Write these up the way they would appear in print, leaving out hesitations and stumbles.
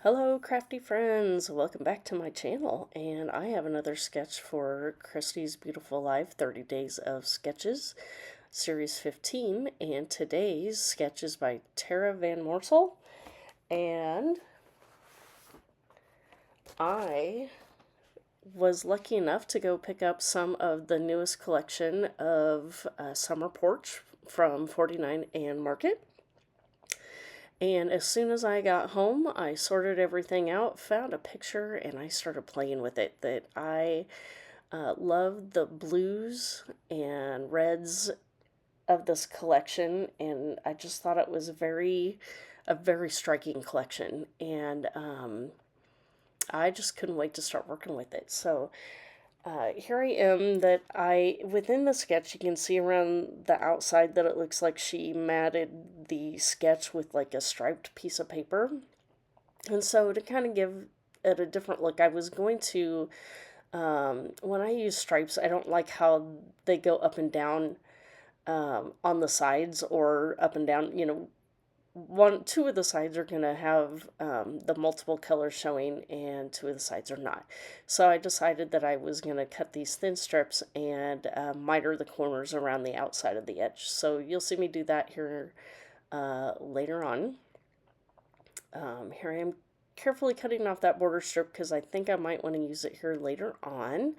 Hello, crafty friends! Welcome back to my channel, and I have another sketch for Christy's Beautiful Life 30 Days of Sketches, Series 15, and today's sketch is by Tara Van Morsel, and I was lucky enough to go pick up some of the newest collection of Summer Porch from 49 and Market. And as soon as I got home, I sorted everything out, found a picture, and I started playing with it. That I love the blues and reds of this collection, and I just thought it was a very striking collection. And I just couldn't wait to start working with it. So here I am within the sketch, you can see around the outside that it looks like she matted the sketch with like a striped piece of paper. And so to kind of give it a different look, I was going to, when I use stripes, I don't like how they go up and down on the sides or up and down, two of the sides are going to have the multiple colors showing and two of the sides are not. So I decided that I was going to cut these thin strips and miter the corners around the outside of the edge. So you'll see me do that here later on. Here I am carefully cutting off that border strip because I think I might want to use it here later on.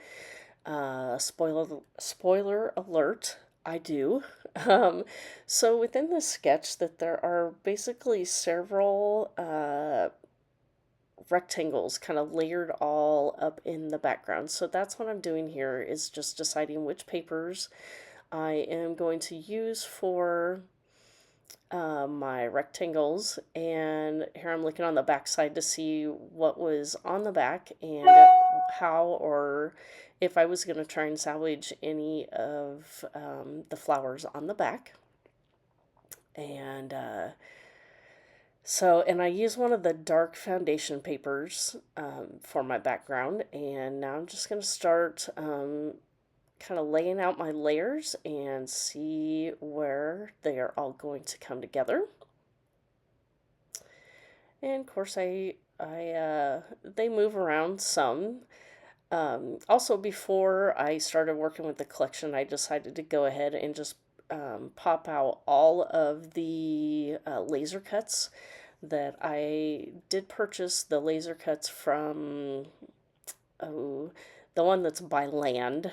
Spoiler alert, I do. So within this sketch that there are basically several rectangles kind of layered all up in the background. So that's what I'm doing here, is just deciding which papers I am going to use for my rectangles. And here I'm looking on the back side to see what was on the back and how, or if I was going to try and salvage any of the flowers on the back. And and I use one of the dark foundation papers for my background, and now I'm just going to start kind of laying out my layers and see where they are all going to come together. And of course they move around some. Also, before I started working with the collection, I decided to go ahead and just pop out all of the laser cuts that I did purchase. The laser cuts from the one that's by Land.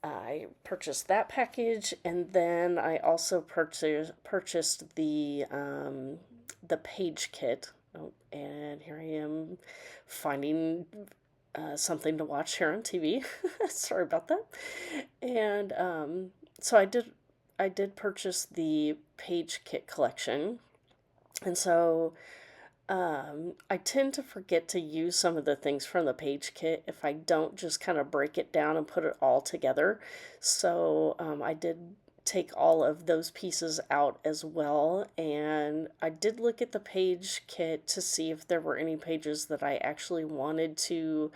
I purchased that package, and then I also purchased the page kit. Oh, and here I am finding something to watch here on TV. Sorry about that. And so I did purchase the page kit collection, and so I tend to forget to use some of the things from the page kit if I don't just kind of break it down and put it all together. So I did take all of those pieces out as well, and I did look at the page kit to see if there were any pages that I actually wanted to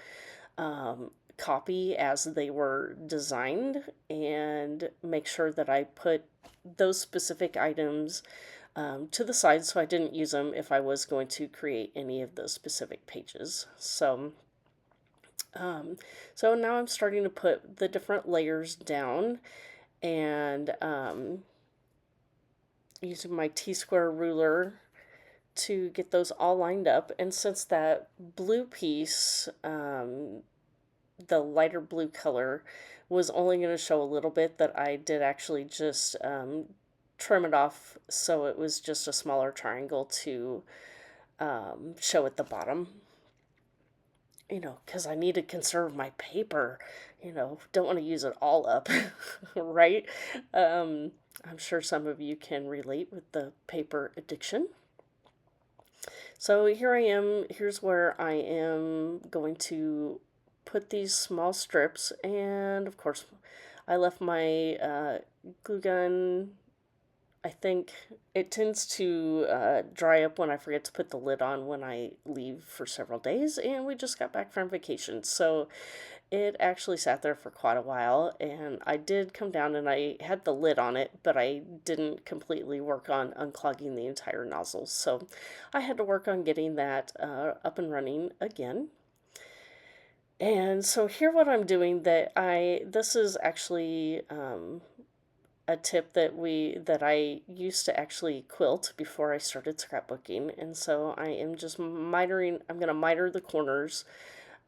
copy as they were designed, and make sure that I put those specific items to the side so I didn't use them if I was going to create any of those specific pages. So now I'm starting to put the different layers down, and using my T-square ruler to get those all lined up. And since that blue piece, the lighter blue color, was only going to show a little bit, that I did actually just trim it off so it was just a smaller triangle to show at the bottom. Because I need to conserve my paper, don't want to use it all up, right? I'm sure some of you can relate with the paper addiction. So here I am, here's where I am going to put these small strips, and of course I left my glue gun. I think it tends to dry up when I forget to put the lid on when I leave for several days, and we just got back from vacation. So it actually sat there for quite a while, and I did come down and I had the lid on it, but I didn't completely work on unclogging the entire nozzle. So I had to work on getting that up and running again. And so here what I'm doing this is actually a tip that I used to actually quilt before I started scrapbooking. And so I am just I'm going to miter the corners.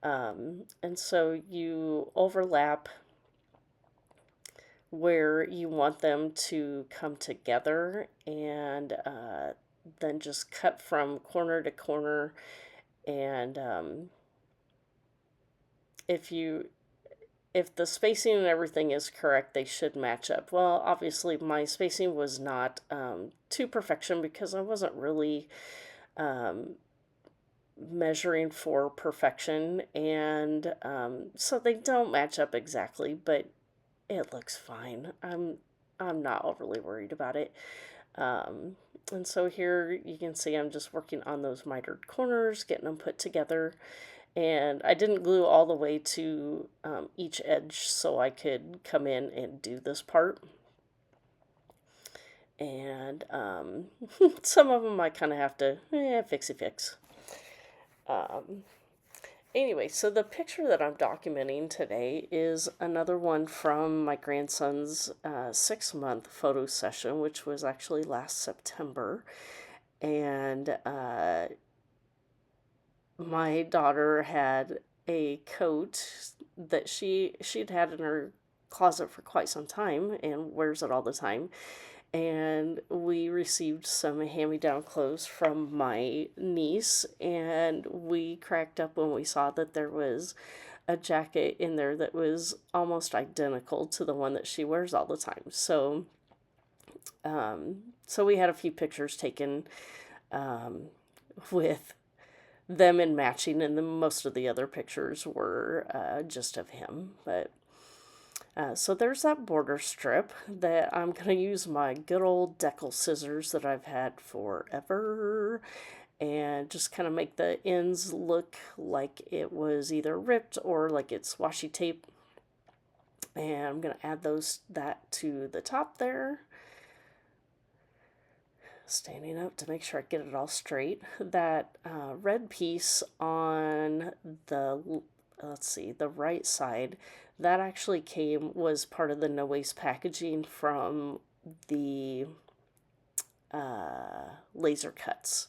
And so you overlap where you want them to come together, and then just cut from corner to corner. And if you if the spacing and everything is correct, they should match up. Well, obviously, my spacing was not to perfection because I wasn't really um, measuring for perfection, and so they don't match up exactly, but it looks fine. I'm not overly worried about it. Um, and so here you can see I'm just working on those mitered corners, getting them put together. And I didn't glue all the way to each edge so I could come in and do this part. And some of them I kind of have to fixy fix. Um, anyway, so the picture that I'm documenting today is another one from my grandson's 6-month photo session, which was actually last September. And my daughter had a coat that she'd had in her closet for quite some time and wears it all the time. And we received some hand-me-down clothes from my niece, and we cracked up when we saw that there was a jacket in there that was almost identical to the one that she wears all the time. So we had a few pictures taken um, with them in matching, and then most of the other pictures were just of him. But so there's that border strip that I'm going to use my good old decal scissors that I've had forever and just kind of make the ends look like it was either ripped or like it's washi tape. And I'm going to add that to the top there. Standing up to make sure I get it all straight. That red piece on the, let's see, the right side, that actually was part of the no waste packaging from the laser cuts.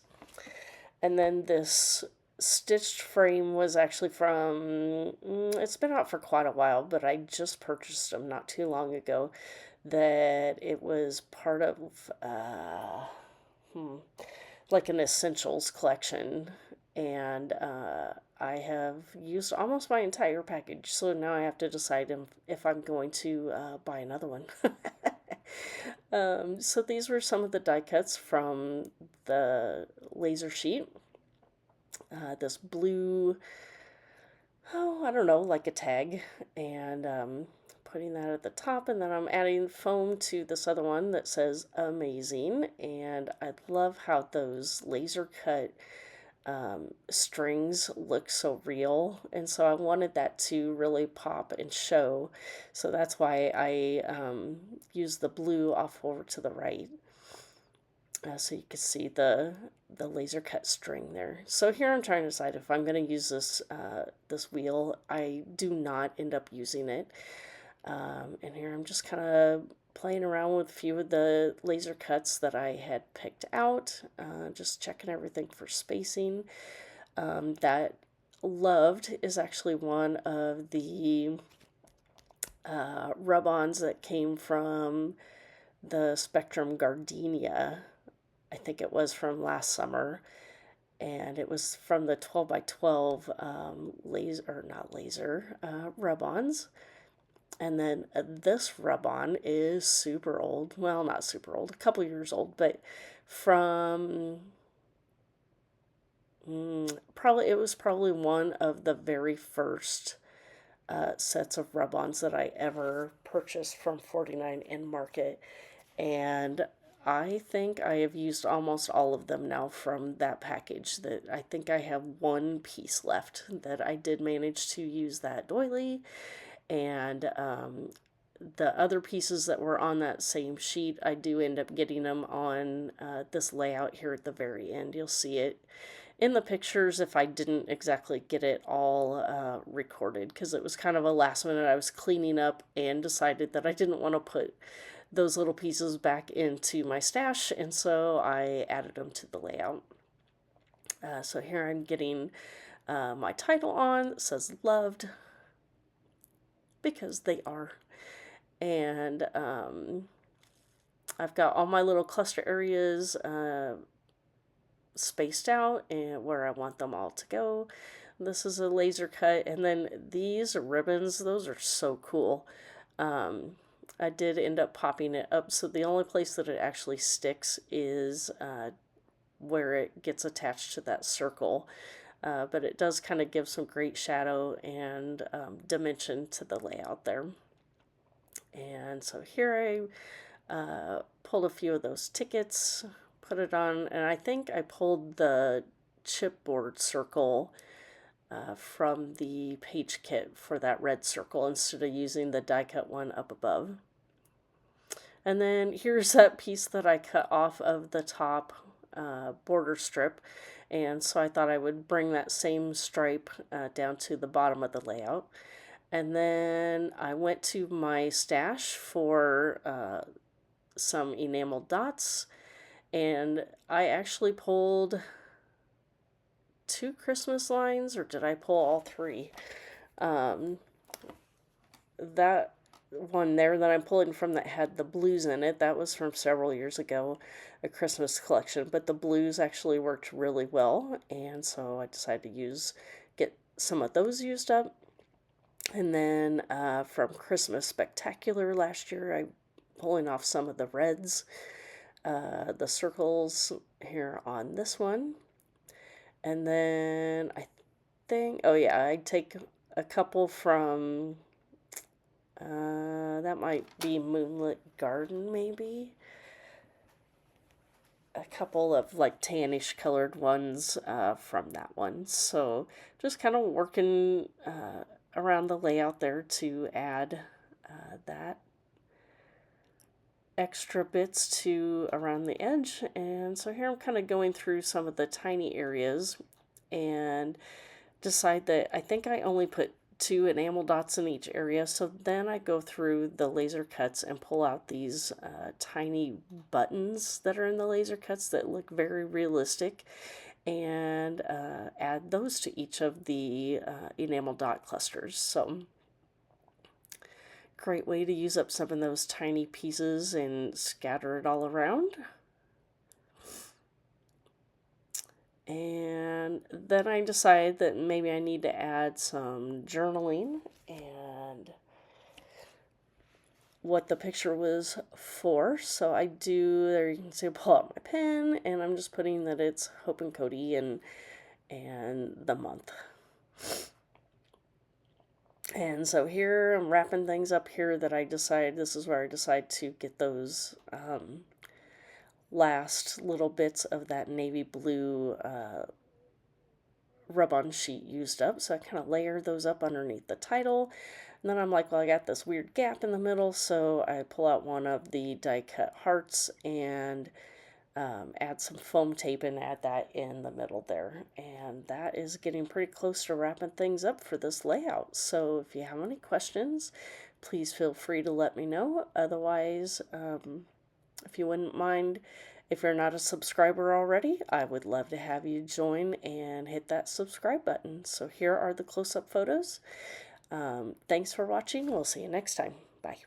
And then this stitched frame was actually from, it's been out for quite a while, but I just purchased them not too long ago. That it was part of like an essentials collection, and I have used almost my entire package, so now I have to decide if I'm going to buy another one. So these were some of the die cuts from the laser sheet. This blue, oh, I don't know, like a tag, and putting that at the top, and then I'm adding foam to this other one that says amazing. And I love how those laser cut strings look so real, and so I wanted that to really pop and show, so that's why I used the blue off over to the right. So you can see the laser cut string there. So here I'm trying to decide if I'm going to use this wheel. I do not end up using it. And here I'm just kind of playing around with a few of the laser cuts that I had picked out, just checking everything for spacing. That loved is actually one of the rub-ons that came from the Spectrum Gardenia. I think it was from last summer, and it was from the 12 by 12 laser, or not laser, rub-ons. And then this rub-on is super old. Well, not super old, a couple years old, but from it was probably one of the very first sets of rub-ons that I ever purchased from 49 in Market. And I think I have used almost all of them now from that package. That I think I have one piece left that I did manage to use that doily, and the other pieces that were on that same sheet, I do end up getting them on this layout here at the very end. You'll see it in the pictures if I didn't exactly get it all recorded, because it was kind of a last minute. I was cleaning up and decided that I didn't want to put those little pieces back into my stash, and so I added them to the layout. So here I'm getting my title on. It says loved, because they are. And I've got all my little cluster areas spaced out and where I want them all to go. This is a laser cut, and then these ribbons, those are so cool. I did end up popping it up, so the only place that it actually sticks is where it gets attached to that circle. But it does kind of give some great shadow and dimension to the layout there. And so here I pulled a few of those tickets, put it on, and I think I pulled the chipboard circle from the page kit for that red circle instead of using the die cut one up above. And then here's that piece that I cut off of the top border strip, and so I thought I would bring that same stripe down to the bottom of the layout. And then I went to my stash for some enameled dots, and I actually pulled 2 Christmas lines, or did I pull all 3? That one there that I'm pulling from that had the blues in it, that was from several years ago, a Christmas collection, but the blues actually worked really well, and so I decided to get some of those used up. And then from Christmas Spectacular last year, I'm pulling off some of the reds, the circles here on this one. And then I think, oh yeah, I take a couple from, that might be Moonlit Garden maybe. A couple of like tannish colored ones from that one. So just kind of working around the layout there to add that extra bits to around the edge. And so here I'm kind of going through some of the tiny areas and decide that I think I only put 2 enamel dots in each area. So then I go through the laser cuts and pull out these tiny buttons that are in the laser cuts that look very realistic, and add those to each of the enamel dot clusters. So great way to use up some of those tiny pieces and scatter it all around. And then I decided that maybe I need to add some journaling and what the picture was for. So I do, there you can see I pull out my pen, and I'm just putting that it's Hope and Cody and the month. And so here I'm wrapping things up here that I decide, this is where I decide to get those last little bits of that navy blue rub-on sheet used up. So I kind of layer those up underneath the title. And then I'm like, well, I got this weird gap in the middle, so I pull out one of the die cut hearts and add some foam tape and add that in the middle there. And that is getting pretty close to wrapping things up for this layout. So if you have any questions, please feel free to let me know. Otherwise, if you wouldn't mind, if you're not a subscriber already, I would love to have you join and hit that subscribe button. So here are the close-up photos. Thanks for watching. We'll see you next time. Bye.